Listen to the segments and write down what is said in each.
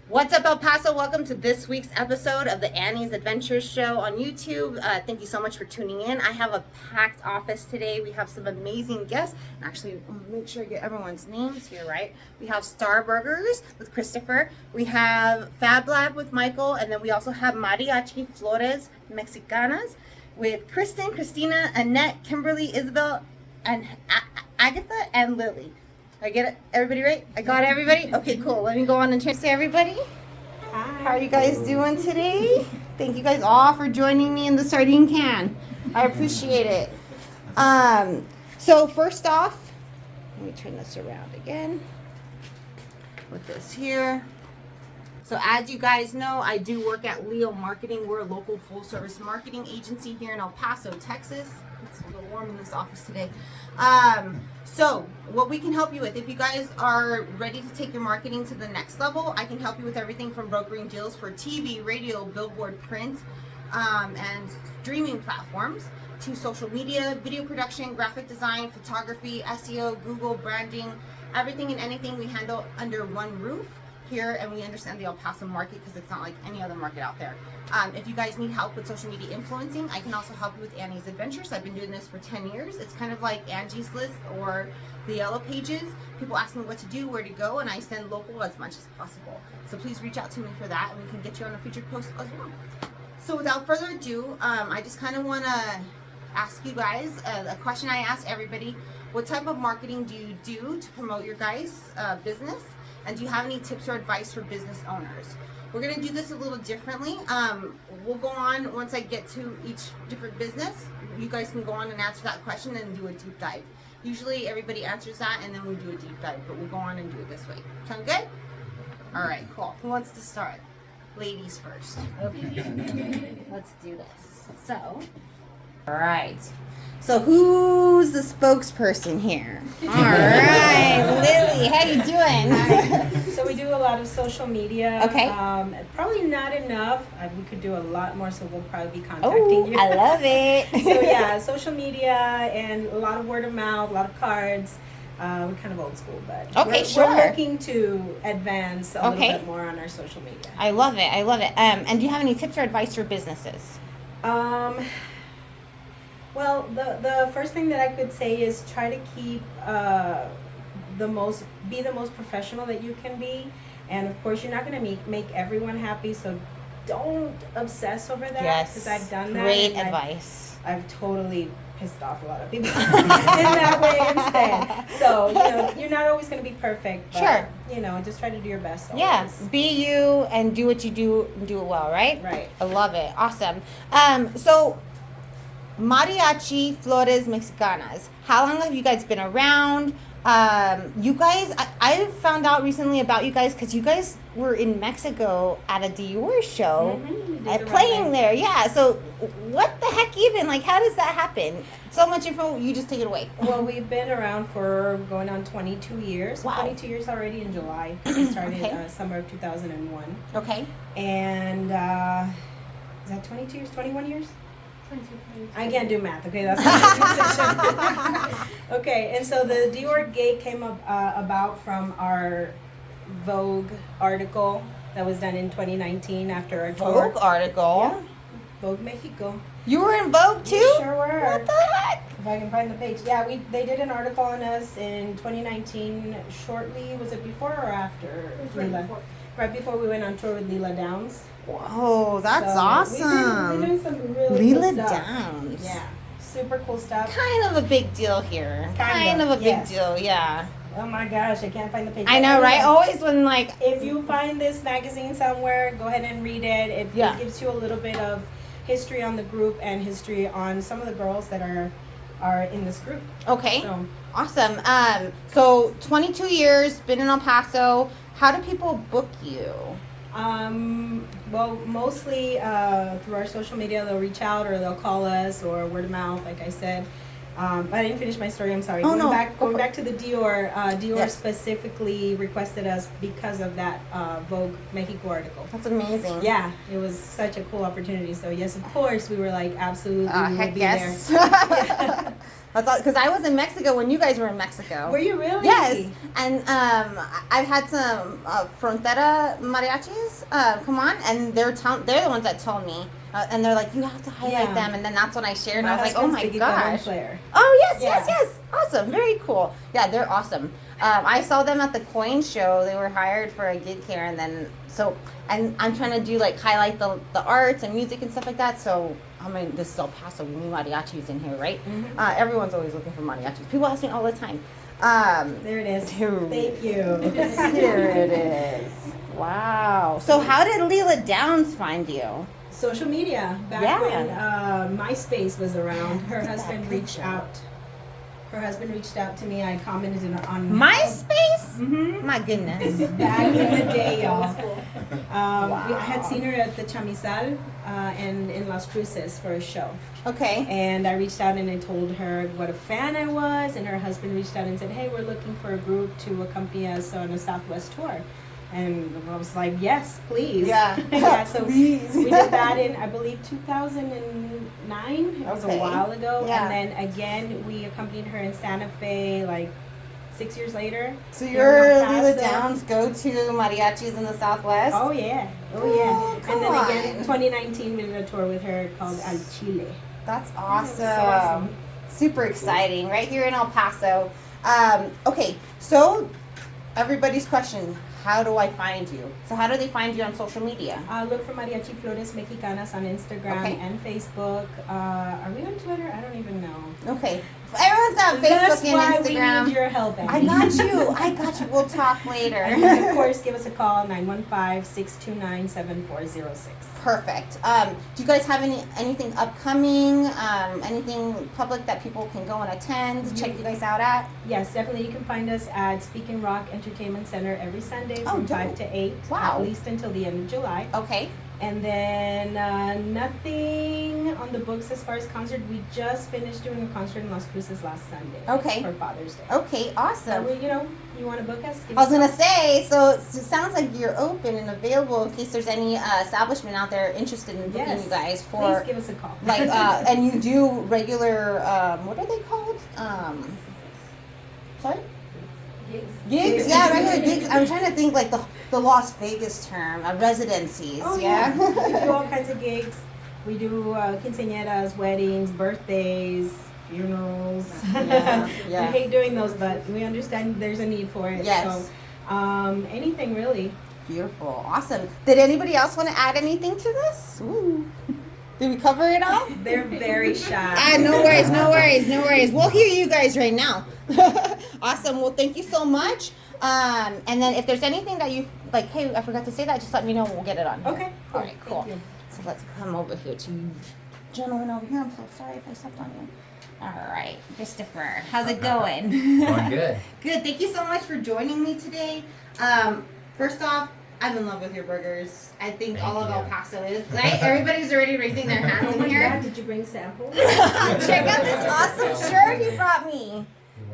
What's up, El Paso? Welcome to this week's episode of the Annie's Adventures Show on YouTube. Thank you so much for tuning in. I have a packed office today. We have some amazing guests. Actually, make sure I get everyone's names here right. We have Star Burgers with Christopher. We have Fab Lab with Michael. And then we also have Mariachi Flores Mexicanas with Kristen, Christina, Annette, Kimberly, Isabel, and Agatha, and Lily. I get it? Everybody right? I got everybody? Okay, cool. Let me go on and introduce everybody. Hi. How are you guys doing today? Thank you guys all for joining me in the sardine can. I appreciate it. So first off, let me turn this around again. Put this here. So as you guys know, I do work at Leo Marketing. We're a local full-service marketing agency here in El Paso, Texas. It's a little warm in this office today. So what we can help you with, if you guys are ready to take your marketing to the next level, I can help you with everything from brokering deals for TV, radio, billboard, print, and streaming platforms, to social media, video production, graphic design, photography, SEO, Google, branding, everything and anything we handle under one roof here, and we understand the El Paso market because it's not like any other market out there. If you guys need help with social media influencing, I can also help you with Annie's Adventures. I've been doing this for 10 years. It's kind of like Angie's List or the Yellow Pages. People ask me what to do, where to go, and I send local as much as possible. So please reach out to me for that, and we can get you on a featured post as well. So without further ado, I just kind of want to ask you guys a question I ask everybody. What type of marketing do you do to promote your guys' business? And do you have any tips or advice for business owners? We're going to do this a little differently. We'll go on, once I get to each different business, you guys can go on and answer that question and do a deep dive. Usually everybody answers that and then we do a deep dive, but we'll go on and do it this way. Sound good? All right, cool. Who wants to start? Ladies first. Okay. Let's do this. So, all right. So who's the spokesperson here? All right, Lily, how you doing? So we do a lot of social media. Okay. Probably not enough. We could do a lot more, so we'll probably be contacting you. I love it. So yeah, social media and a lot of word of mouth, a lot of cards. We're kind of old school, but okay, we're looking to advance a little bit more on our social media. I love it. I love it. And do you have any tips or advice for businesses? Well, the first thing that I could say is try to keep be the most professional that you can be, and of course you're not going to make everyone happy, so don't obsess over that. Yes, because I've done that. Great advice. I've totally pissed off a lot of people in that way instead. So you're not always going to be perfect. But, sure. Just try to do your best. Always. Yeah, be you and do what you do and do it well, right? Right. I love it. Awesome. So Mariachi Flores Mexicanas. How long have you guys been around? You guys, I found out recently about you guys because you guys were in Mexico at a Dior show, playing there. Yeah. So what the heck even? Like, how does that happen? So much info. You just take it away. Well, we've been around for going on 22 years. Wow. 22 years already in July. We started summer of 2001. Okay. And is that 22 years? 21 years? I can't do math. Okay, that's my musician. Okay, and so the Dior gate came about from our Vogue article that was done in 2019 after our tour. Vogue article. Yeah. Vogue Mexico. You were in Vogue too? We sure were. What the heck? If I can find the page. Yeah, they did an article on us in 2019. Shortly, was it before or after? Right before we went on tour with Lila Downs. Whoa, that's awesome. We're doing some really Lila cool stuff. Downs. Yeah, super cool stuff. Kind of a big deal here. Kind of a big deal, yeah. Oh my gosh, I can't find the page. I know, right? Always when like... If you find this magazine somewhere, go ahead and read it. It gives you a little bit of history on the group and history on some of the girls that are in this group. Okay, so. Awesome. So 22 years, been in El Paso. How do people book you? Well, mostly through our social media. They'll reach out or they'll call us or word of mouth, like I said. I didn't finish my story. I'm sorry. Oh, Going back to the Dior. Dior specifically requested us because of that Vogue Mexico article. That's amazing. Yeah, it was such a cool opportunity. So yes, of course, we were like, absolutely, we will heck be yes. there. Because I was in Mexico when you guys were in Mexico. Were you really? Yes, and I've had some Frontera mariachis come on, and they're the ones that told me, and they're like, you have to highlight them, and then that's when I shared, and I was like, oh my gosh. Oh yes, awesome, very cool. Yeah, they're awesome. I saw them at the Coin Show. They were hired for a gig here, and then and I'm trying to do like highlight the arts and music and stuff like that. So I mean, this is El Paso. We need mariachis in here, right? Mm-hmm. Everyone's always looking for mariachis. People ask me all the time. There it is. Thank you. Here it is. Wow. So how did Lila Downs find you? Social media. Back when MySpace was around, her husband reached out. Her husband reached out to me. I commented on MySpace. Mm-hmm. My goodness. Back in the day, y'all. I had seen her at the Chamizal and in Las Cruces for a show. Okay. And I reached out and I told her what a fan I was, and her husband reached out and said, hey, we're looking for a group to accompany us on a Southwest tour. And I was like, yes, please. Yeah. Yeah, so please. we did that in, I believe, 2009. It was a while ago. Yeah. And then again, we accompanied her in Santa Fe, like 6 years later. So you're Lila Downs go-to mariachis in the Southwest? Oh, yeah. Oh, yeah. Come and then on. again, 2019, we did a tour with her called Al Chile. That's awesome. Yeah, so awesome. Super exciting. Right here in El Paso. Okay, so everybody's question, how do I find you? So how do they find you on social media? Look for Mariachi Flores Mexicanas on Instagram and Facebook. Are we on Twitter? I don't even know. Okay. Everyone's got Facebook That's and why Instagram. We need your help, Annie. I got you. I got you. We'll talk later. And of course, give us a call, 915-629-7406. Perfect. Do you guys have anything upcoming? Anything public that people can go and attend? Check you guys out at? Yes, definitely. You can find us at Speak and Rock Entertainment Center every Sunday from 5 to 8. Wow. At least until the end of July. Okay. And then nothing on the books as far as concert. We just finished doing a concert in Las Cruces last Sunday. Okay. For Father's Day. Okay, awesome. So, you want to book us? I was gonna say, so it sounds like you're open and available in case there's any establishment out there interested in booking you guys for. Please give us a call. Like, and you do regular, what are they called? Sorry? Gigs, yeah, regular gigs. I'm trying to think like the Las Vegas term, residencies. Oh, yeah. We do all kinds of gigs. We do quinceañeras, weddings, birthdays, funerals. Yeah. We hate doing those, but we understand there's a need for it. Yes. So, anything really. Beautiful, awesome. Did anybody else want to add anything to this? Ooh. Did we cover it all? They're very shy. No worries, no worries, no worries. We'll hear you guys right now. Awesome. Well, thank you so much. And then if there's anything that you like, hey, I forgot to say that, just let me know and we'll get it on. Okay. All right, cool. So let's come over here to you gentlemen over here. I'm so sorry if I stepped on you. All right, Christopher, how's it going? Going good. Good. Thank you so much for joining me today. First off, I'm in love with your burgers. I think all of El Paso is. Right? Everybody's already raising their hands in here. God, did you bring samples? Check out this awesome shirt you brought me.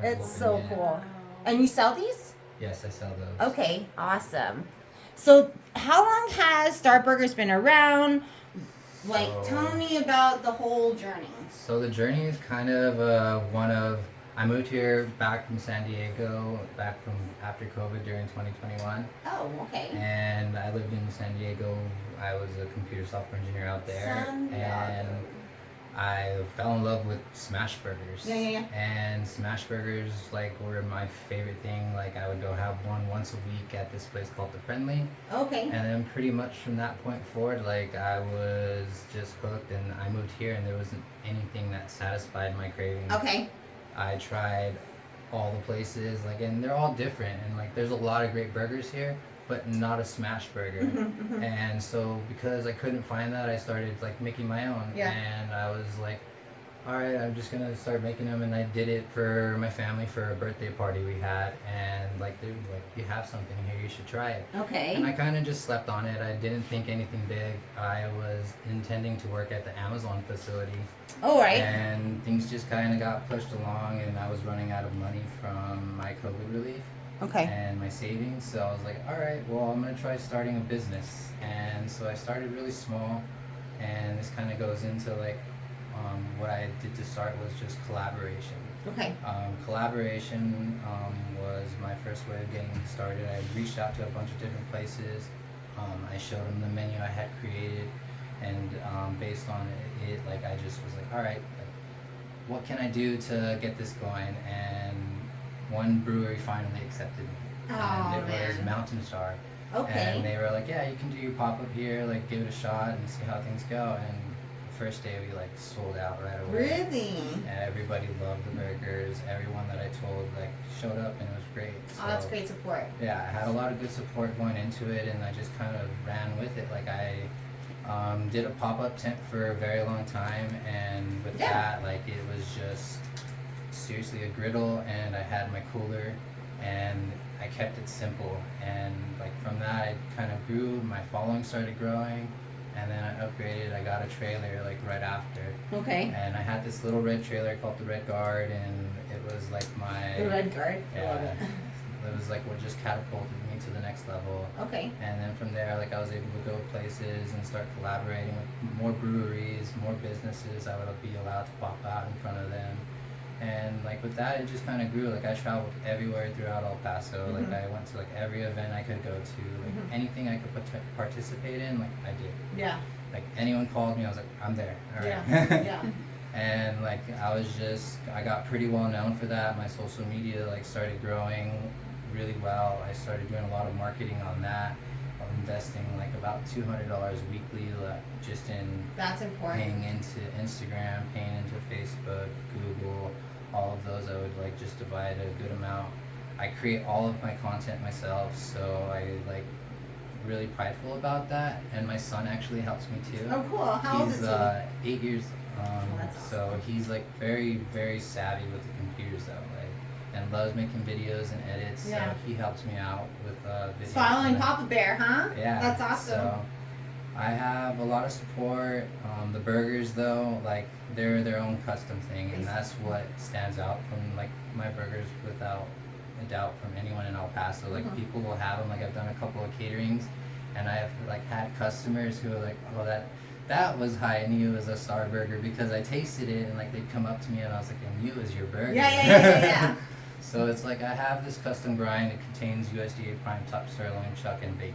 It's so cool. And you sell these? Yes, I sell those. Okay, awesome. So how long has Star Burgers been around? Like, tell me about the whole journey. So the journey is kind of I moved here back from San Diego, back from after COVID during 2021. Oh, okay. And I lived in San Diego. I was a computer software engineer out there. And I fell in love with smash burgers. Yeah. And smash burgers were my favorite thing. Like I would go have one once a week at this place called The Friendly. Okay. And then pretty much from that point forward, I was just hooked, and I moved here and there wasn't anything that satisfied my craving. Okay. I tried all the places, and they're all different, and there's a lot of great burgers here, but not a smash burger. And so because I couldn't find that, I started making my own. Yeah. And I was like, all right, I'm just gonna start making them. And I did it for my family for a birthday party we had, and dude, you have something here, you should try it. Okay. And I kind of just slept on it. I didn't think anything big. I was intending to work at the Amazon facility. Oh, right. And things just kind of got pushed along, and I was running out of money from my COVID relief. Okay. And my savings. So I was like, all right, well, I'm going to try starting a business. And so I started really small, and this kind of goes into what I did to start was just collaboration. Okay. Collaboration was my first way of getting started. I reached out to a bunch of different places. I showed them the menu I had created, and based on it, like I just was like, all right, like, what can I do to get this going? And one brewery finally accepted me, and it was Mountain Star. Okay. And they were like, yeah, you can do your pop-up here, like give it a shot and see how things go. And the first day we like sold out right away. Really? And everybody loved the burgers. Everyone that I told like showed up, and it was great. So, Oh, that's great support. yeah, I had a lot of good support going into it, and I just kind of ran with it. Like I did a pop-up tent for a very long time, and with that, like it was just seriously a griddle, and I had my cooler, and I kept it simple. And like from that, I kind of grew. My following started growing, and then I upgraded. I got a trailer like right after. Okay. And I had this little red trailer called the Red Guard, and it was like my The Red Guard. I yeah, love it. it was like what just catapulted me to the next level. Okay. And then from there, like I was able to go places and start collaborating with more breweries, more businesses. I would be allowed to pop out in front of them. And like with that, it just kind of grew. Like I traveled everywhere throughout El Paso. Like I went to like every event I could go to. Like anything I could participate in, like I did. Yeah. Like anyone called me, I was like, I'm there. All right. Yeah. And like I got pretty well known for that. My social media like started growing really well. I started doing a lot of marketing on that. I'm investing like about $200 weekly, just in That's important. paying into Instagram, paying into Facebook, Google, all of those. I would like just divide a good amount. I create all of my content myself, so I like really prideful about that. And my son actually helps me too. Oh, cool. How old is He's he? 8 years. That's awesome. So he's like very, very savvy with the computers though, like, and loves making videos and edits. Yeah. So he helps me out with videos. Following Papa Bear, huh? Yeah. That's awesome. So I have a lot of support. The burgers though, like they're their own custom thing, and that's what stands out from like my burgers without a doubt from anyone in El Paso. Like people will have them. Like I've done a couple of caterings, and I've like had customers who are like, oh that was how I knew it was a star burger because I tasted it, and like they'd come up to me and I was like, I knew it was your burger. Yeah. So it's like I have this custom grind. It contains USDA prime top sirloin, chuck, and bacon.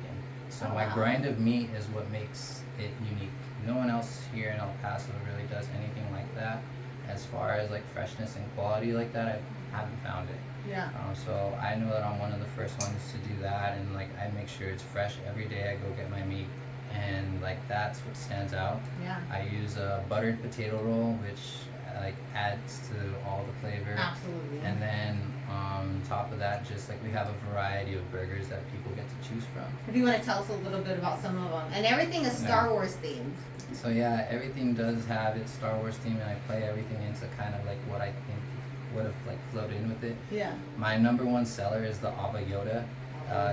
So my grind of meat is what makes it unique. No one else here in El Paso really does anything like that. As far as like freshness and quality like that, I haven't found it. Yeah. So I know that I'm one of the first ones to do that, and like I make sure it's fresh every day. I go get my meat, and like that's what stands out. Yeah. I use a buttered potato roll, which like adds to all the flavor. Absolutely. And then on top of that, just like we have a variety of burgers that people get to choose from. If you want to tell us a little bit about some of them, and everything is Star Wars themed. So yeah, everything does have its Star Wars theme, and I play everything into kind of like what I think would have like flowed in with it. Yeah. My number one seller is the Abba Yoda.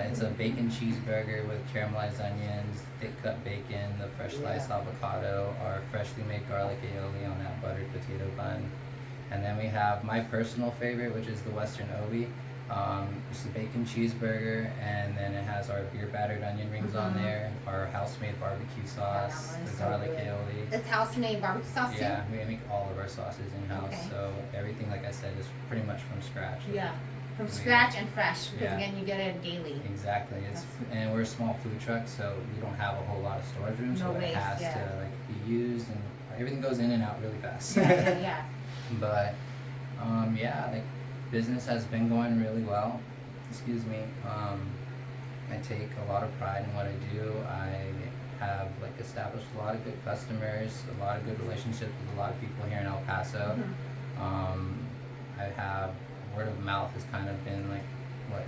It's a bacon cheeseburger with caramelized onions, thick cut bacon, the fresh sliced avocado, our freshly made garlic aioli on that buttered potato bun. And then we have my personal favorite, which is the Western Obi. It's a bacon cheeseburger, and then it has our beer battered onion rings on there, our house made barbecue sauce, the garlic aioli. It's house made barbecue sauce too? Yeah, we make all of our sauces in house, Okay. so everything, like I said, is pretty much from scratch. Yeah. From scratch and fresh, because Yeah. again, you get it daily. Exactly. And we're a small food truck, so we don't have a whole lot of storage room, so No it waste, has yeah. to like be used, and everything goes in and out really fast. Yeah. But yeah, like business has been going really well. Excuse me. I take a lot of pride in what I do. I have like established a lot of good customers, a lot of good relationships with a lot of people here in El Paso. I have word of mouth has kind of been like what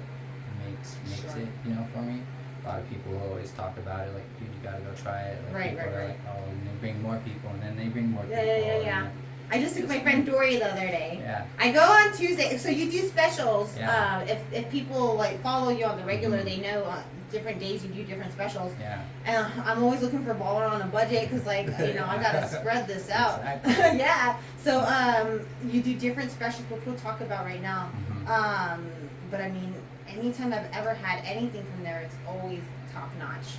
makes it, you know, for me. A lot of people always talk about it, like, dude, you gotta go try it. Like, people are like, oh, and they bring more people, and then they bring more people. Yeah. I just took my friend Dory the other day. Yeah. I go on Tuesday, so you do specials. Yeah. If people like follow you on the regular, they know on different days you do different specials. Yeah. And I'm always looking for baller on a budget because, like, you know, I gotta spread this out. Exactly. Yeah. So you do different specials, which we'll talk about right now. But I mean, anytime I've ever had anything from there, it's always top notch.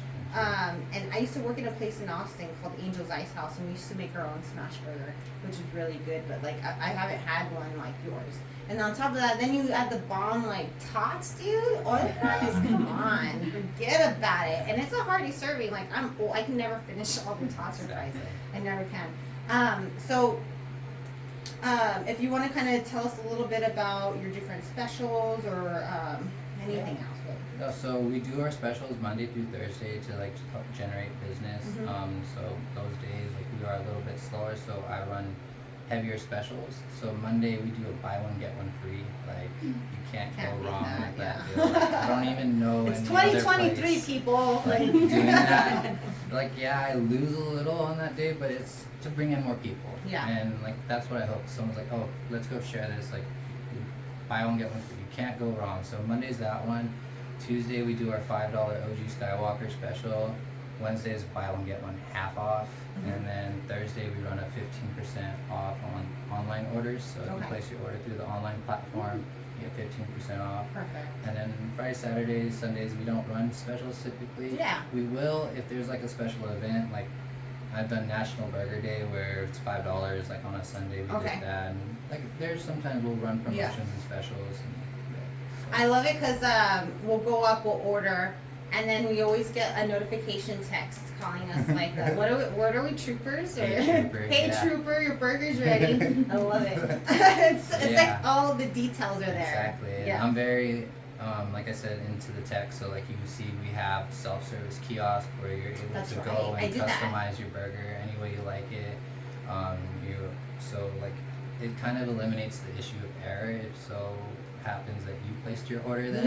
And I used to work in a place in Austin called Angel's Ice House, and we used to make our own smash burger, which was really good. But like I haven't had one like yours. And on top of that, then you add the bomb like tots, dude. Oil fries, come on, forget about it. And it's a hearty serving. Like I can never finish all the tots or fries. I never can. If you want to kind of tell us a little bit about your different specials or anything else. No, so we do our specials Monday through Thursday to like help generate business. So those days like we are a little bit slower, so I run heavier specials. So Monday we do a buy one get one free. Like you can't go wrong with that deal. Like, I don't even know. It's any 2023, other place, people. like doing that. Like I lose a little on that day, but it's to bring in more people. Yeah. And like that's what I hope. Someone's like, oh, let's go share this. Like buy one get one free. You can't go wrong. So Monday's that one. Tuesday we do our $5 OG Skywalker special. Wednesday is buy one get one half off, and then Thursday we run a 15% off on online orders. So if you place your order through the online platform, you get 15% off. Perfect. And then Friday, Saturdays, Sundays we don't run specials typically. Yeah. We will if there's like a special event. Like I've done National Burger Day where it's $5 like on a Sunday. We did that. And like there's sometimes we'll run promotions and specials. I love it because we'll go up, we'll order, and then we always get a notification text calling us like, what are we, troopers? Or, hey trooper, your burger's ready. I love it. It's like all the details are there. Exactly. Yeah. I'm very, like I said, into the tech. So like you can see we have self-service kiosk where you're able to go and customize your burger any way you like it. So like it kind of eliminates the issue of error if so happens that you placed your order then.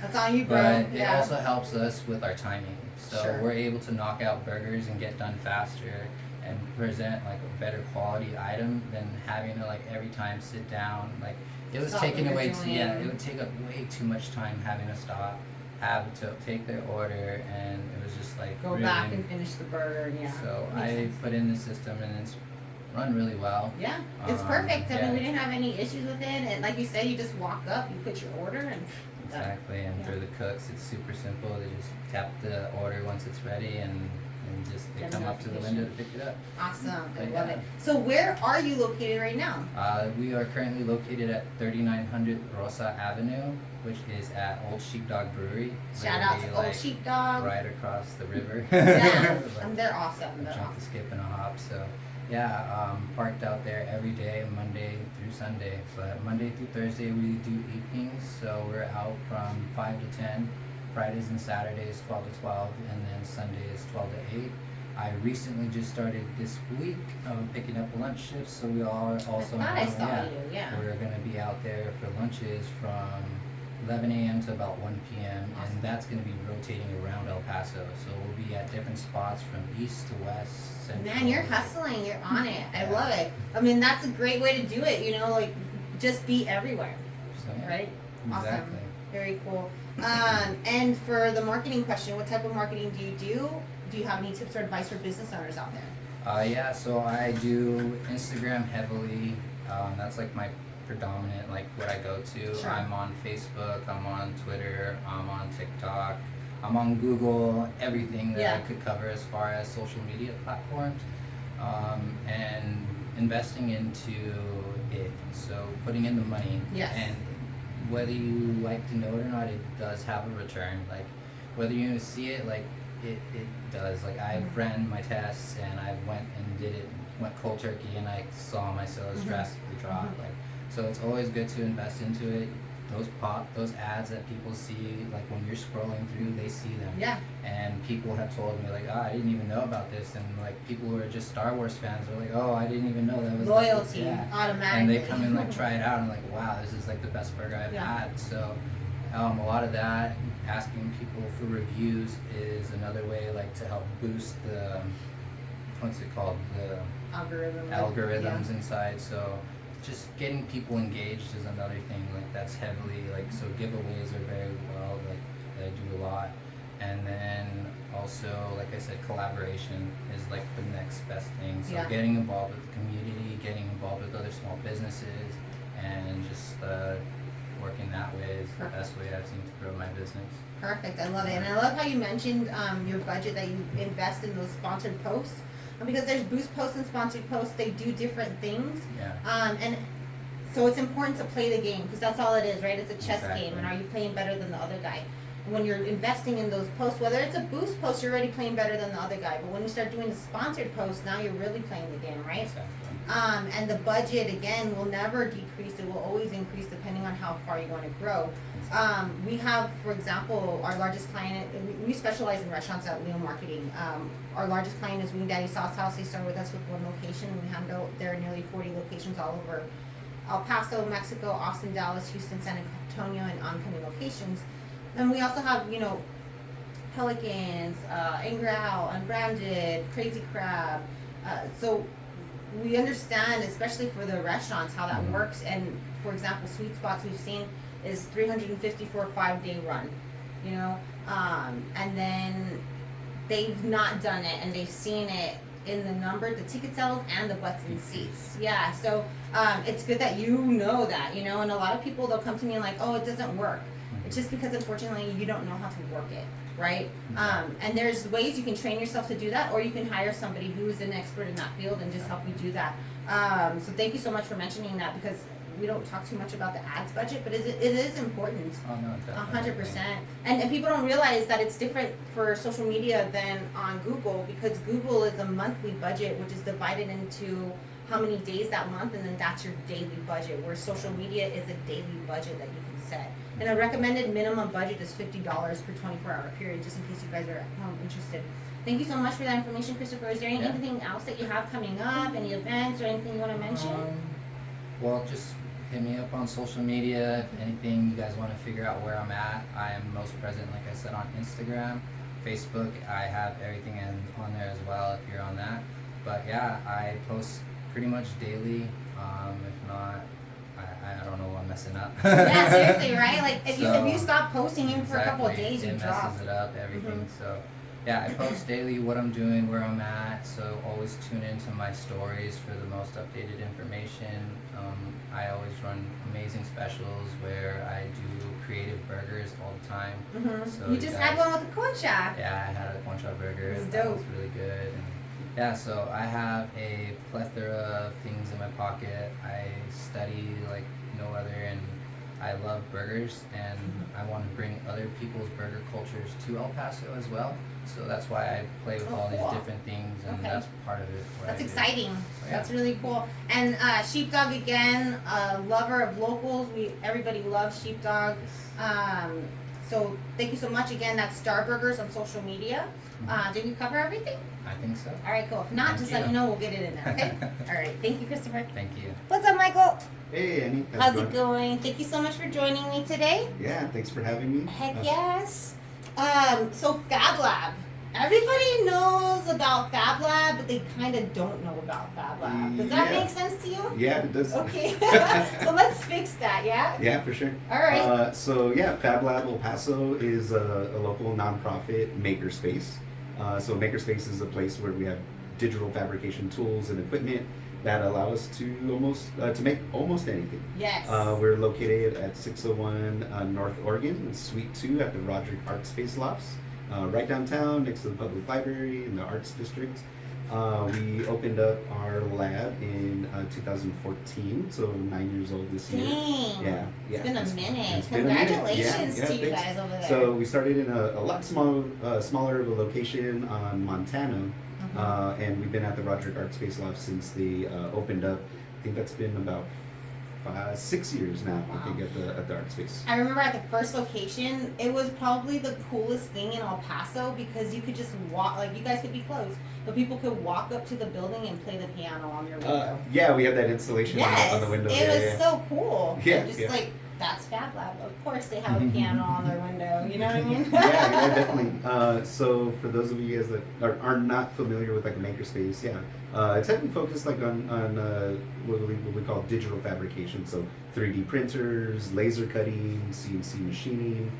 That's on you, bro. But it also helps us with our timing. So we're able to knock out burgers and get done faster and present like a better quality item than having to like every time sit down. Like it was taking away it would take up way too much time having to stop, have to take their order, and it was just like go back and finish the burger. So I put in the system and it's run really well. Yeah, it's perfect. I mean, we didn't have any issues with it, and like you said, you just walk up, you put your order, and exactly. And for the cooks, it's super simple. They just tap the order once it's ready, and just they come up to the window to pick it up. Awesome, I love it. So where are you located right now? We are currently located at 3900 Rosa Avenue, which is at Old Sheepdog Brewery. Shout out to Old Sheepdog. Right across the river. Yeah, they're awesome. A jump, a skip, and a hop. So. Yeah, parked out there every day, Monday through Sunday. But Monday through Thursday we do evenings, so we're out from 5 to 10. Fridays and Saturdays 12 to 12, and then Sundays 12 to 8. I recently just started this week picking up lunch shifts, so we are also we're going to be out there for lunches from 11 a.m. to about 1 p.m. and that's going to be rotating around El Paso. So we'll be at different spots from east to west, central. Man, you're hustling. You're on it. I love it. I mean, that's a great way to do it. You know, like just be everywhere. So, right? Exactly. Awesome. Very cool. And for the marketing question, what type of marketing do you do? Do you have any tips or advice for business owners out there? Yeah, so I do Instagram heavily. That's like my predominant, like what I go to. Sure. I'm on Facebook, I'm on Twitter, I'm on TikTok, I'm on Google, everything that I could cover as far as social media platforms, and investing into it. So putting in the money, and whether you like to know it or not, it does have a return. Like whether you see it, like it does. Like I ran my tests and I went and did it, went cold turkey, and I saw my sales drastically drop. Like, so it's always good to invest into it. Those ads that people see, like when you're scrolling through, they see them. Yeah. And people have told me like, oh, I didn't even know about this, and like people who are just Star Wars fans are like, oh, I didn't even know that was loyalty automatically. And they come and like try it out and like, wow, this is like the best burger I've had. So a lot of that, asking people for reviews is another way, like to help boost the what's it called, the algorithms inside. So just getting people engaged is another thing, like that's heavily, like, so giveaways are very well, like I do a lot. And then also, like I said, collaboration is like the next best thing. So getting involved with the community, getting involved with other small businesses, and just working that way is the best way I've seen to grow my business. Perfect. I love it. And I love how you mentioned your budget that you invest in those sponsored posts. Because there's boost posts and sponsored posts. They do different things. Yeah. And so it's important to play the game because that's all it is, right? It's a chess Exactly. game. And are you playing better than the other guy? And when you're investing in those posts, whether it's a boost post, you're already playing better than the other guy. But when you start doing the sponsored posts, now you're really playing the game, right? Exactly. And the budget, again, will never decrease. It will always increase depending on how far you want to grow. We have, for example, our largest client, we specialize in restaurants at Leo Marketing. Our largest client is Wing Daddy Sauce House. They start with us with one location. We handle their nearly 40 locations all over El Paso, Mexico, Austin, Dallas, Houston, San Antonio, and oncoming locations. And we also have, Pelicans, Angry Owl, Unbranded, Crazy Crab. So we understand, especially for the restaurants, how that works. And for example, Sweet Spots we've seen is 350 for a 5-day run, and then they've not done it and they've seen it in the number, the ticket sales, and the butts and seats. Yeah, so it's good that you know that, and a lot of people, they'll come to me and like, oh, it doesn't work. It's just because unfortunately you don't know how to work it, right? And there's ways you can train yourself to do that, or you can hire somebody who's an expert in that field and just help you do that. So thank you so much for mentioning that, because we don't talk too much about the ads budget, but it is important. Oh, no, definitely. 100%. And people don't realize that it's different for social media than on Google, because Google is a monthly budget, which is divided into how many days that month, and then that's your daily budget, where social media is a daily budget that you can set. And a recommended minimum budget is $50 per 24-hour period, just in case you guys are interested. Thank you so much for that information, Christopher. Is there anything else that you have coming up, any events or anything you want to mention? Well, just hit me up on social media. If anything you guys want to figure out where I'm at, I am most present, like I said, on Instagram, Facebook. I have everything on there as well if you're on that. But yeah, I post pretty much daily. If not, I don't know what I'm messing up. Yeah, seriously, right? Like if you stop posting even for a couple of days, you it drop. messes it up, everything. So yeah, I post daily what I'm doing, where I'm at. So always tune into my stories for the most updated information. I always run amazing specials where I do creative burgers all the time. So You just had one with the concha. Yeah, I had a concha burger. It was That dope. was really good. And yeah, so I have a plethora of things in my pocket. I study like no other, and I love burgers, and I want to bring other people's burger cultures to El Paso as well. So that's why I play with all cool. these different things, and that's part of it. That's exciting. So, yeah. That's really cool. And Sheepdog, again, lover of locals. Everybody loves Sheepdog. So thank you so much. Again, that's Star Burgers on social media. Did we cover everything? I think so. All right, cool. If not, just let me know. We'll get it in there, okay? All right. Thank you, Christopher. Thank you. What's up, Michael? Hey, Annie. How's it going? Thank you so much for joining me today. Yeah, thanks for having me. Heck yes. So Fab Lab. Everybody knows about Fab Lab, but they kind of don't know about Fab Lab. Does that Yeah. make sense to you? Yeah, it does. Okay. So let's fix that, yeah? Yeah, for sure. All right. So yeah, Fab Lab El Paso is a local nonprofit makerspace. So makerspace is a place where we have digital fabrication tools and equipment that allow us to make almost anything. Yes. We're located at 601 North Oregon, Suite 2 at the Roderick Art Space Lofts, right downtown next to the public library in the Arts District. We opened up our lab in 2014, so 9 years old this year. Dang. Yeah. It's been a minute. It's been a minute. Congratulations Yeah, to you thanks. guys over there. So we started in a lot smaller of a location on Montana, and we've been at the Roderick Art Space Loft since they opened up. I think that's been about 6 years now. Wow. I think at the art space. I remember at the first location, it was probably the coolest thing in El Paso because you could just walk, like you guys could be closed, but people could walk up to the building and play the piano on their window. Yeah, we have that installation Yes, on the window. it was so cool. Yeah, And just like, that's Fab Lab. Of course they have a piano on their window, you know what I mean? yeah, definitely. So for those of you guys that are not familiar with like a makerspace, it's heavily focused like on what we call digital fabrication. So 3D printers, laser cutting, CNC machining,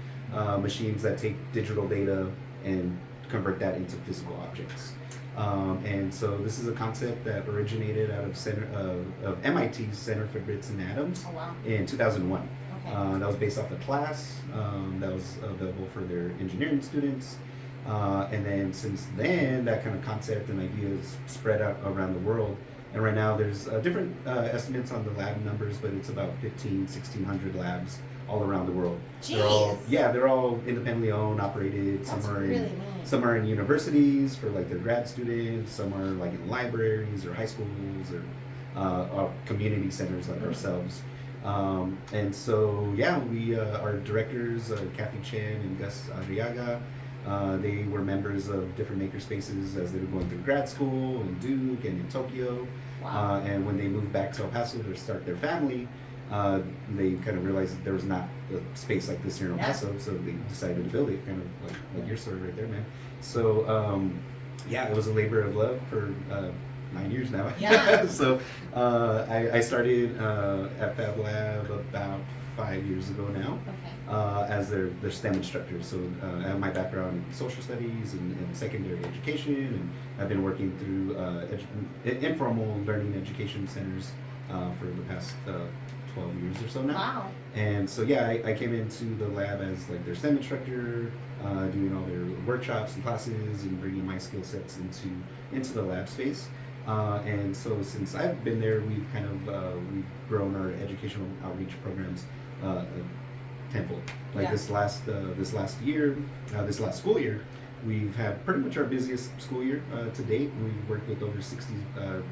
machines that take digital data and convert that into physical objects. And so this is a concept that originated out of MIT's Center for Bits and Atoms Oh, wow. in 2001. Okay. That was based off a class that was available for their engineering students. And then since then, that kind of concept and ideas spread out around the world. And right now there's different estimates on the lab numbers, but it's about 1,600 labs all around the world. Jeez. They're all independently owned, operated. That's Some are really in neat. some are in universities for like their grad students. Some are like in libraries or high schools or community centers like ourselves. And so we our directors, Kathy Chen and Gus Arriaga, they were members of different makerspaces as they were going through grad school in Duke and in Tokyo. Wow. And when they moved back to El Paso to start their family, they kind of realized that there was not a space like this here in El Paso, so they decided to build it, kind of like your story right there, man. So it was a labor of love for 9 years now. Yeah. So I started at Fab Lab about 5 years ago now. Okay. As their STEM instructor. So I have my background in social studies and secondary education, and I've been working through informal learning education centers for the past 12 years or so now. Wow. And so I came into the lab as like their STEM instructor, doing all their workshops and classes and bringing my skill sets into the lab space. And so since I've been there, we've kind of we've grown our educational outreach programs tenfold. Like this last year, this last school year, we've had pretty much our busiest school year to date. We've worked with over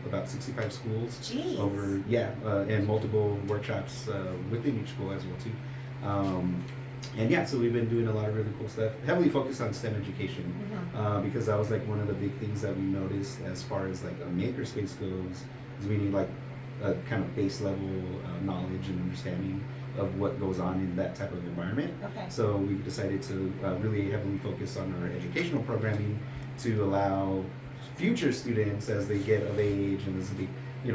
about 65 schools. Jeez. Over and multiple workshops within each school as well too. So we've been doing a lot of really cool stuff, heavily focused on STEM education, because that was like one of the big things that we noticed as far as like a makerspace goes, is we need like a kind of base level knowledge and understanding of what goes on in that type of environment. Okay. So we decided to really heavily focus on our educational programming to allow future students, as they get of age and as they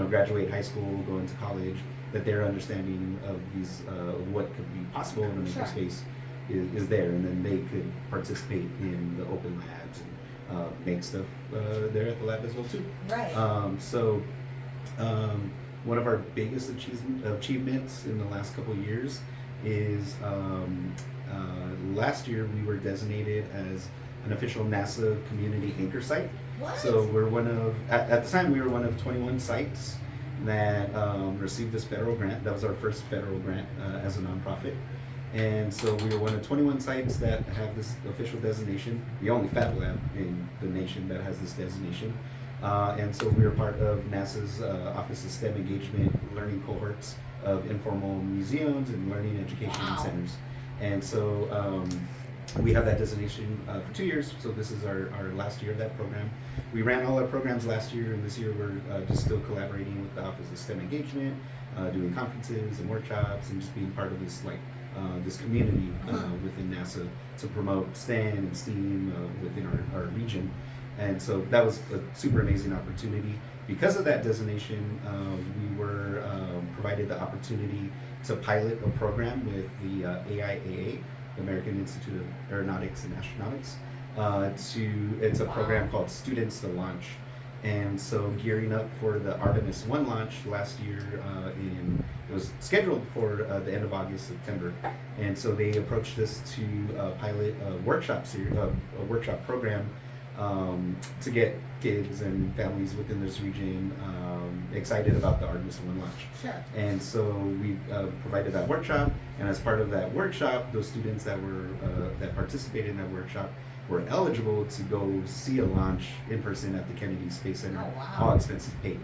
graduate high school, go into college, that their understanding of these of what could be possible in a makerspace is there, and then they could participate in the open labs and make stuff there at the lab as well too. Right. One of our biggest achievements in the last couple of years is last year we were designated as an official NASA community anchor site. What? So we're one of, at the time we were one of 21 sites that received this federal grant. That was our first federal grant as a nonprofit. And so we were one of 21 sites that have this official designation, the only Fab Lab in the nation that has this designation. And so we are part of NASA's Office of STEM Engagement learning cohorts of informal museums and learning education centers. And so we have that designation for 2 years. So this is our last year of that program. We ran all our programs last year, and this year we're just still collaborating with the Office of STEM Engagement, doing conferences and workshops, and just being part of this this community within NASA to promote STEM and STEAM within our region. And so that was a super amazing opportunity. Because of that designation, we were provided the opportunity to pilot a program with the AIAA, the American Institute of Aeronautics and Astronautics. It's a program called Students to Launch. And so gearing up for the Artemis 1 launch last year, it was scheduled for the end of August, September. And so they approached us to pilot a workshop program to get kids and families within this region excited about the Artemis 1 launch. Sure. And so we provided that workshop, and as part of that workshop, those students that participated in that workshop were eligible to go see a launch in person at the Kennedy Space Center, Oh, wow. all expenses paid.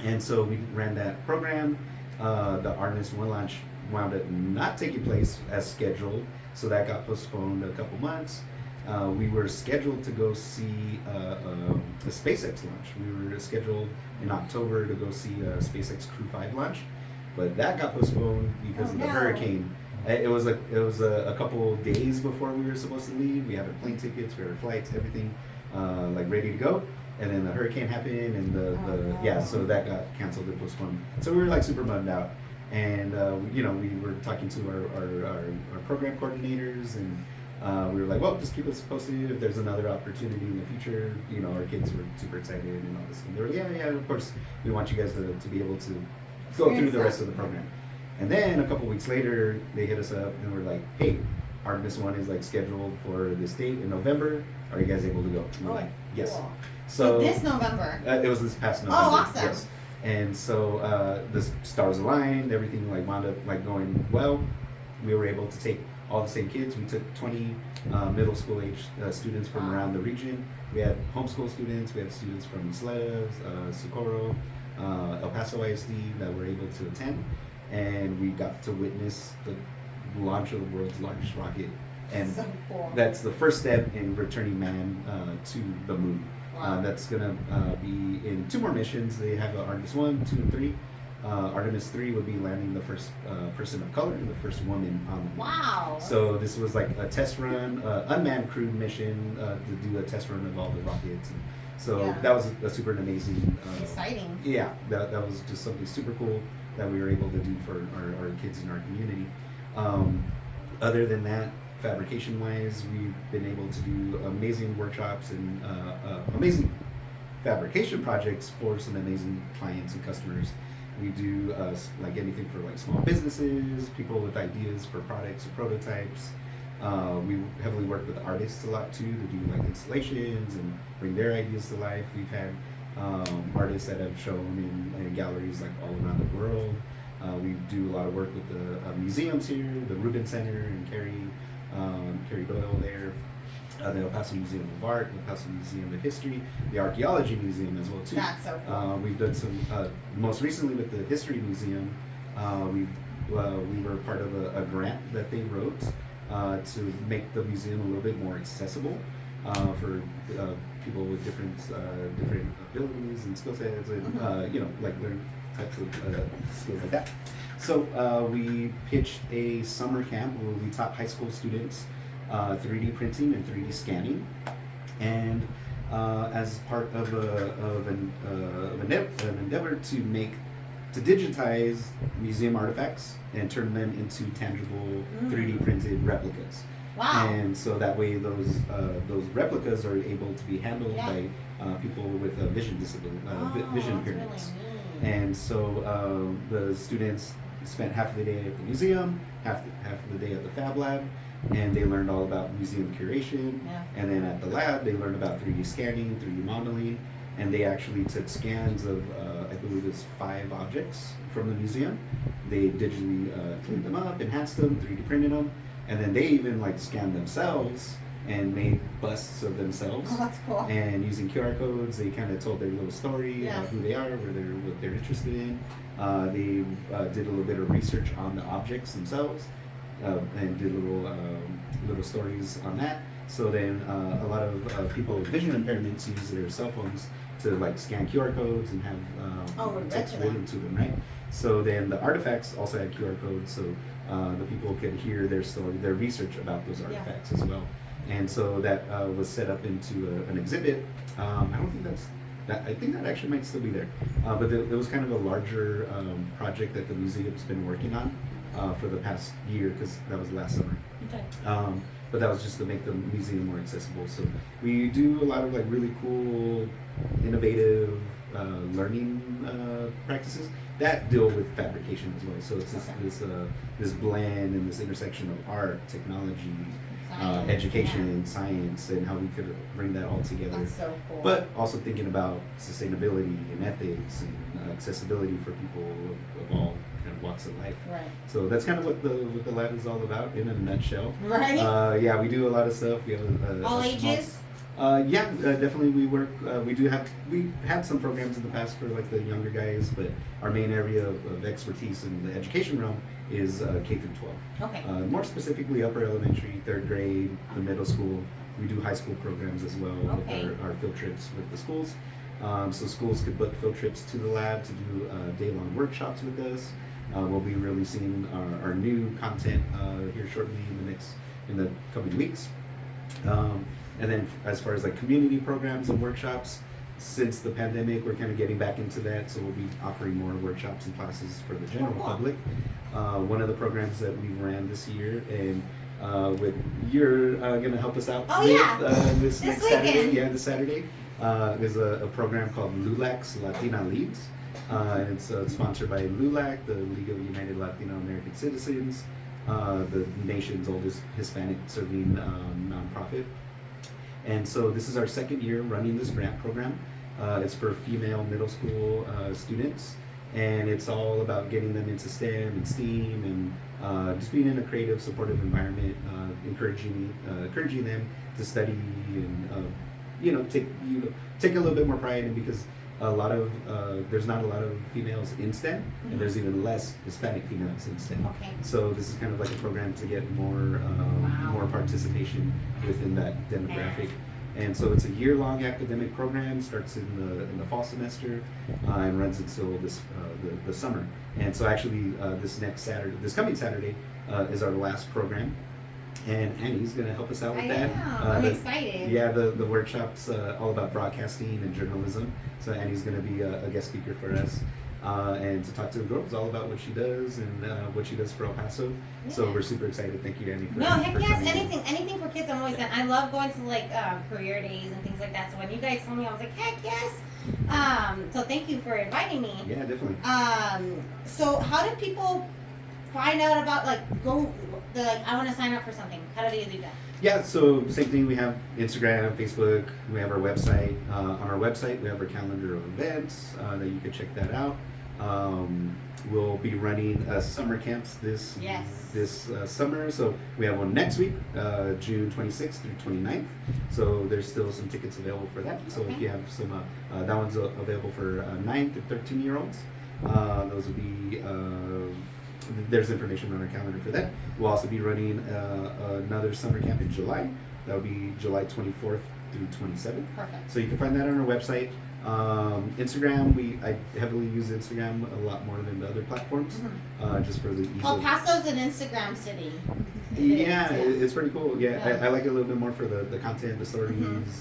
And so we ran that program. The Artemis 1 launch wound up not taking place as scheduled, so that got postponed a couple months. We were scheduled to go see the SpaceX launch. We were scheduled in October to go see a SpaceX Crew 5 launch, but that got postponed because of the hurricane. It was a couple days before we were supposed to leave. We had our plane tickets, we had our flights, everything like ready to go. And then the hurricane happened, and so that got canceled and postponed. So we were like super bummed out. And we were talking to our program coordinators, and we were like, well, just keep us posted if there's another opportunity in the future. Our kids were super excited and all this. And they were, yeah, of course, we want you guys to be able to go through the rest of the program. And then a couple weeks later, they hit us up and we're like, hey, Artemis 1 is like scheduled for this date in November. Are you guys able to go? And we're like, yes. Cool. So this November. it was this past November. Oh, awesome. Yes. And so the stars aligned, everything like wound up like going well. We were able to take all the same kids. We took 20 middle school age students from around the region. We had homeschool students. We had students from SLEVs, Socorro, El Paso ISD that were able to attend. And we got to witness the launch of the world's largest rocket. And So cool. that's the first step in returning man to the moon. Wow. That's going to be in 2 more missions. They have Artemis 1, 2, and 3. Artemis 3 would be landing the first person of color, the first woman on the moon. Wow. So this was like a test run, unmanned crewed mission to do a test run of all the rockets. And so Yeah. that was a super amazing. Exciting. Yeah, that was just something super cool that we were able to do for our kids in our community. Other than that, fabrication-wise, we've been able to do amazing workshops and amazing fabrication projects for some amazing clients and customers. We do like anything for like small businesses, people with ideas for products or prototypes. We heavily work with artists a lot too to do like installations and bring their ideas to life. We've had artists that have shown in galleries like all around the world. We do a lot of work with the museums here, the Rubin Center and Carrie Doyle there, the El Paso Museum of Art, the El Paso Museum of History, the Archaeology Museum as well too. That's so cool. We've done some, most recently with the History Museum, we were part of a grant that they wrote to make the museum a little bit more accessible for people with different abilities and skill sets and like learn types of skills like that. So we pitched a summer camp where we taught high school students 3D printing and 3D scanning, and as part of an endeavor to digitize museum artifacts and turn them into tangible 3D printed replicas. Wow. And so that way those replicas are able to be handled by people with a vision disability, vision that's impairments. really neat. And so the students spent half of the day at the museum, half of the day at the Fab Lab, and they learned all about museum curation. Yeah. And then at the lab, they learned about 3D scanning, 3D modeling, and they actually took scans of, I believe it's 5 objects from the museum. They digitally cleaned them up, enhanced them, 3D printed them, and then they even like scanned themselves and made busts of themselves. Oh, that's cool. And using QR codes, they kind of told their little story about who they are, what they're interested in. They did a little bit of research on the objects themselves, and did little stories on that. So then a lot of people with vision impairments use their cell phones to like scan QR codes and have text written to them, right? So then the artifacts also had QR codes, so the people could hear their story, their research about those artifacts as well. And so that was set up into an exhibit. I don't think I think that actually might still be there. But there was kind of a larger project that the museum's been working on for the past year, because that was last summer. Okay. But that was just to make the museum more accessible. So we do a lot of like really cool, innovative learning practices that deal with fabrication as well. So it's this blend and this intersection of art, technology, education, science, and how we could bring that all together. That's so cool. But also thinking about sustainability and ethics and accessibility for people of all kind of walks of life. Right. So that's kind of what the lab is all about in a nutshell. Right. Yeah, we do a lot of stuff. We have All a ages? Definitely we work. We had some programs in the past for like the younger guys, but our main area of expertise in the education realm is K through 12. Okay. More specifically, upper elementary, 3rd grade, the middle school. We do high school programs as well with our field trips with the schools. So schools could book field trips to the lab to do day-long workshops with us. We'll be releasing our new content here shortly in the coming weeks. And then as far as like community programs and workshops, since the pandemic, we're kind of getting back into that. So we'll be offering more workshops and classes for the general public. One of the programs that we ran this year, and you're going to help us out with this next weekend. Saturday. Yeah, this Saturday. There's a program called LULAC's Latina Leads. And it's sponsored by LULAC, the League of United Latino American Citizens, the nation's oldest Hispanic serving nonprofit. And so this is our second year running this grant program. It's for female middle school students, and it's all about getting them into STEM and STEAM and just being in a creative, supportive environment, encouraging them to study and take a little bit more pride in, because there's not a lot of females in STEM, and there's even less Hispanic females in STEM. Okay. So this is kind of like a program to get more participation within that demographic. And so it's a year-long academic program. Starts in the fall semester and runs until the summer. And so actually this coming Saturday is our last program. And Annie's going to help us out with that. I'm excited. Yeah, the workshop's all about broadcasting and journalism. So Annie's going to be a guest speaker for us. And to talk to the girls all about what she does and what she does for El Paso. Yeah. So we're super excited. Thank you, Annie. No, heck for yes, coming in. anything for kids. I'm always done. I love going to like career days and things like that. So when you guys told me, I was like, heck yes. So thank you for inviting me. Yeah, definitely. So how do people find out about I want to sign up for something? How do they do that? Yeah, so same thing. We have Instagram, Facebook. We have our website. On our website, we have our calendar of events that you can check that out. We'll be running summer camps this summer. So we have one next week, June 26th through 29th. So there's still some tickets available for that. So if you have some, that one's available for 9 to 13-year-olds. Those will be. There's information on our calendar for that. We'll also be running another summer camp in July. That will be July 24th through 27th. Perfect. So you can find that on our website. Instagram, I heavily use Instagram a lot more than the other platforms, just for the ease El of... Paso's an Instagram city. Yeah, it's pretty cool. Yeah, I like it a little bit more for the content, the stories.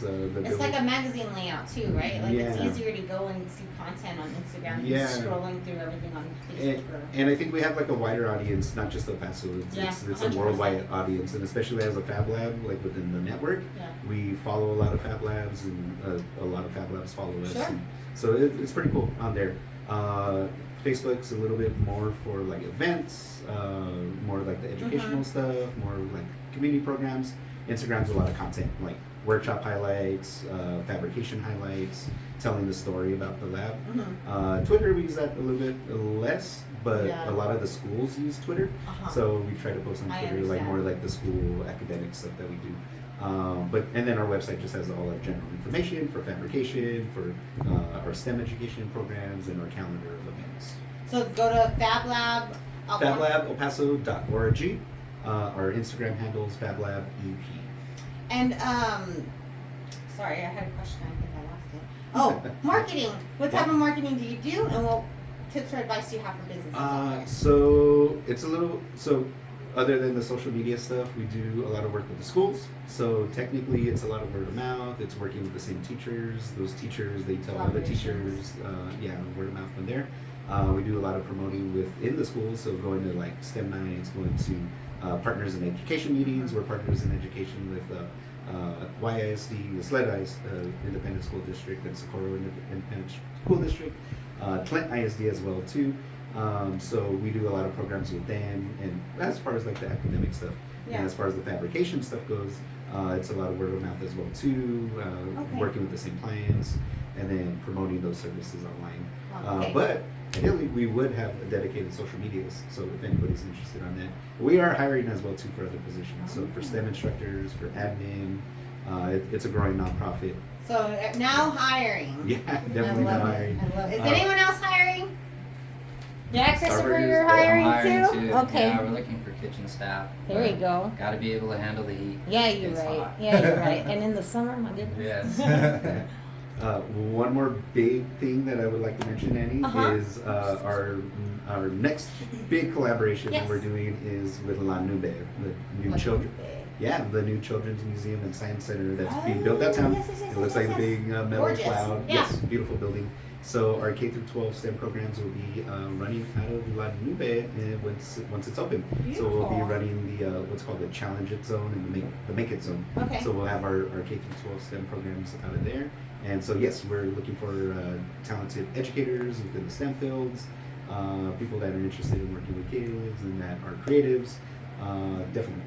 It's like a magazine layout too, right? Like it's Yeah. easier to go and see content on Instagram than Yeah. scrolling through everything on Facebook. And I think we have like a wider audience, not just El Paso. It's a 100%. worldwide audience, and especially as a Fab Lab, like within the network, we follow a lot of Fab Labs, and a lot of Fab Labs follow us. Sure. And so it's pretty cool on there. Facebook's a little bit more for like events, more like the educational stuff, more like community programs. Instagram's a lot of content, like workshop highlights, fabrication highlights, telling the story about the lab. Twitter, we use that a little bit less, but a lot of the schools use Twitter. So we try to post on Twitter like more like the school academic stuff that we do. And then our website just has all our general information for fabrication, for our STEM education programs, and our calendar of events. So go to Fab Lab. FabLabElPaso.org. Our Instagram handles FabLabEP. And sorry, I had a question. I think I lost it. Oh, marketing. What type of marketing do you do, and what tips or advice do you have for businesses? So other than the social media stuff, we do a lot of work with the schools. So technically, it's a lot of word of mouth. It's working with the same teachers. Those teachers, they tell other teachers, word of mouth from there. We do a lot of promoting within the schools. So going to like STEM nights, going to partners in education meetings. We're partners in education with YISD, the SLED Independent School District, and Socorro Independent School District, Clint ISD as well too. So we do a lot of programs with them, and as far as like the academic stuff, and as far as the fabrication stuff goes, it's a lot of word of mouth as well too, working with the same clients, and then promoting those services online. But ideally, we would have a dedicated social medias, so if anybody's interested on that. We are hiring as well too for other positions, so for STEM instructors, for admin, it's a growing nonprofit. So now hiring. Yeah, definitely now hiring. I love it. Is anyone else hiring? Yeah, Christopher, Starburgers, you're I'm hiring hiring too? too. Okay. Yeah, we're looking for kitchen staff. There you go. Got to be able to handle the heat. Yeah, you're It's right. hot. Yeah, you're right. And in the summer, my goodness. Yes. One more big thing that I would like to mention, Annie, is our next big collaboration that we're doing is with La Nube, the new children. Yeah, the new Children's Museum and Science Center that's being built downtown. Yes, It looks like a big metal Gorgeous. cloud. Yeah. Yes, beautiful building. So our K through 12 STEM programs will be running out of La Nube once it's open. So we'll be Beautiful. running the what's called the Challenge It Zone and the Make It Zone. Okay. So we'll have our K through 12 STEM programs out of there. And so yes, we're looking for talented educators within the STEM fields, people that are interested in working with kids and that are creatives. Definitely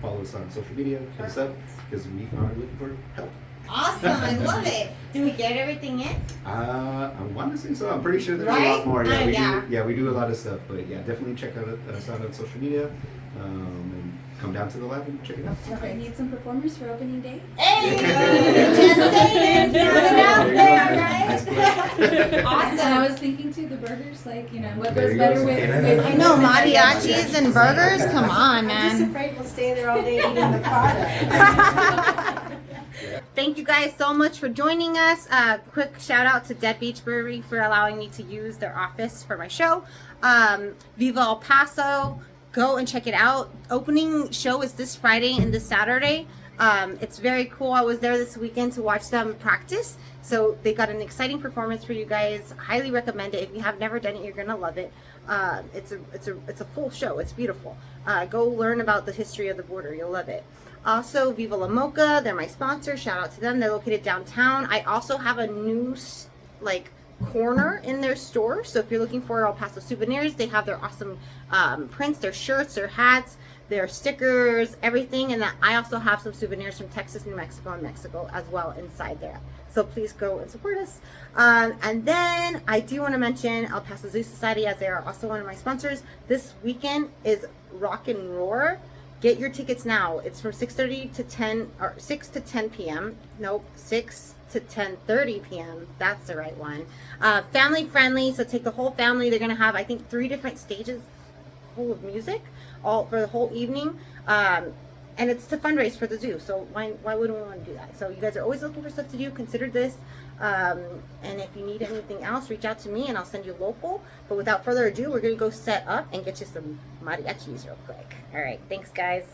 follow us on social media, hit us up, because we are looking for help. Awesome, I love it. Do we get everything in? I want to say so. I'm pretty sure there's a Right? lot more. Yeah. We do a lot of stuff. But yeah, definitely check us out on social media, and come down to the lab and check it out. I need some performers for opening day. Hey, just saying, throw it out there, Nice right? And I Awesome. was thinking too, the burgers, like, you know, what There goes you better go. with I know, mariachis and burgers, come on, I'm just man. afraid we'll stay there all day eating the product. Thank you guys so much for joining us. Quick shout out to Dead Beach Brewery for allowing me to use their office for my show. Viva El Paso, go and check it out. Opening show is this Friday and this Saturday. It's very cool. I was there this weekend to watch them practice. So they got an exciting performance for you guys. Highly recommend it. If you have never done it, you're gonna love it. It's a full show. It's beautiful. Go learn about the history of the border. You'll love it. Also, Viva La Mocha, they're my sponsor. Shout out to them. They're located downtown. I also have a new corner in their store. So if you're looking for El Paso souvenirs, they have their awesome prints, their shirts, their hats, their stickers, everything. And I also have some souvenirs from Texas, New Mexico, and Mexico as well inside there. So please go and support us. And then I do want to mention El Paso Zoo Society, as they are also one of my sponsors. This weekend is Rock and Roar. Get your tickets now. It's from 6:30 to 10 or 6 to 10 p.m. Nope, 6 to 10:30 p.m. That's the right one. Family friendly, so take the whole family. They're gonna have, I think, 3 different stages full of music, all for the whole evening. And it's to fundraise for the zoo. So why wouldn't we want to do that? So you guys are always looking for stuff to do. Consider this. And if you need anything else, reach out to me and I'll send you local. But without further ado, we're gonna go set up and get you some mariachis real quick. All right, thanks guys.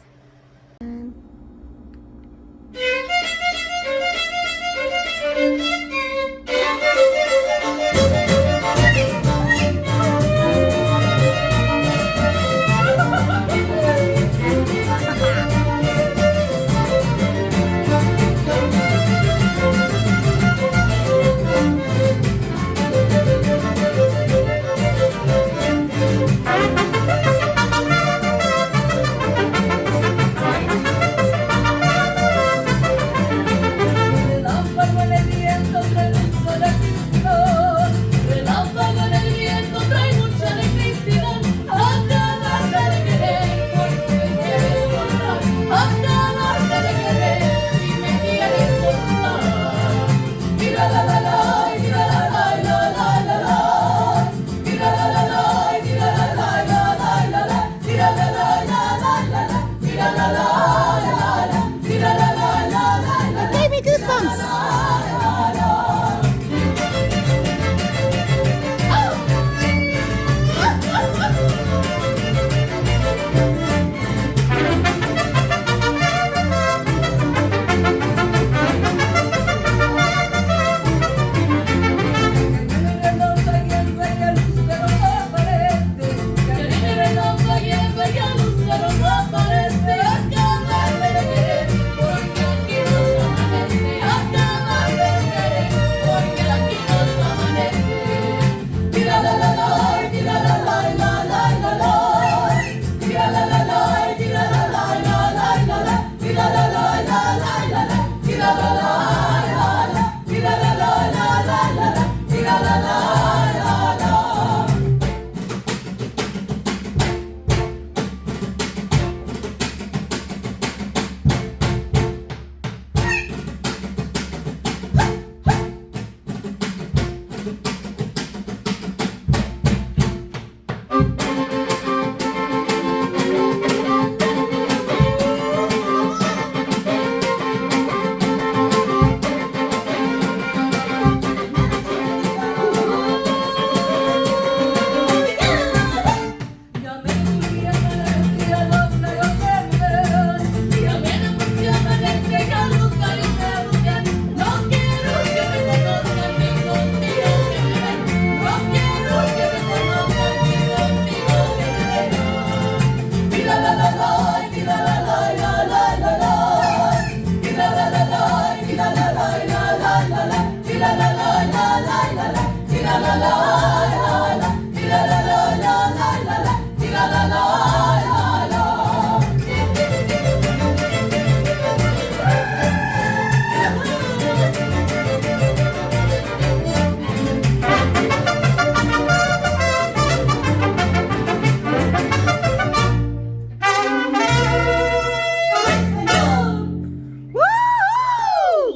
Woo!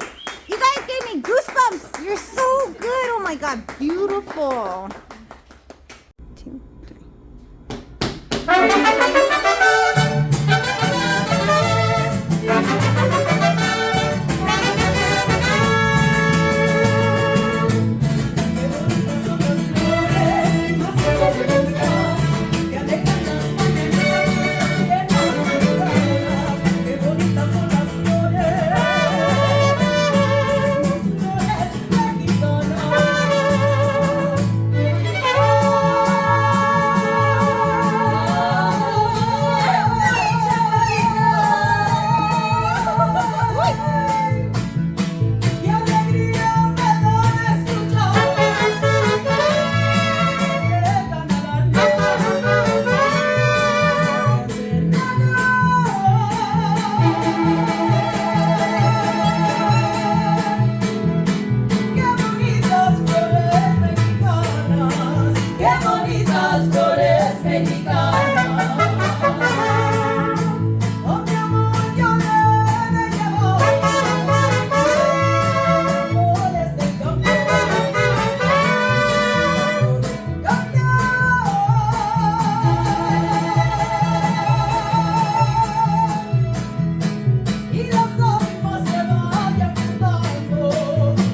You guys gave me goosebumps. You're so good. Oh my God, beautiful. 2, 3.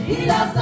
Y las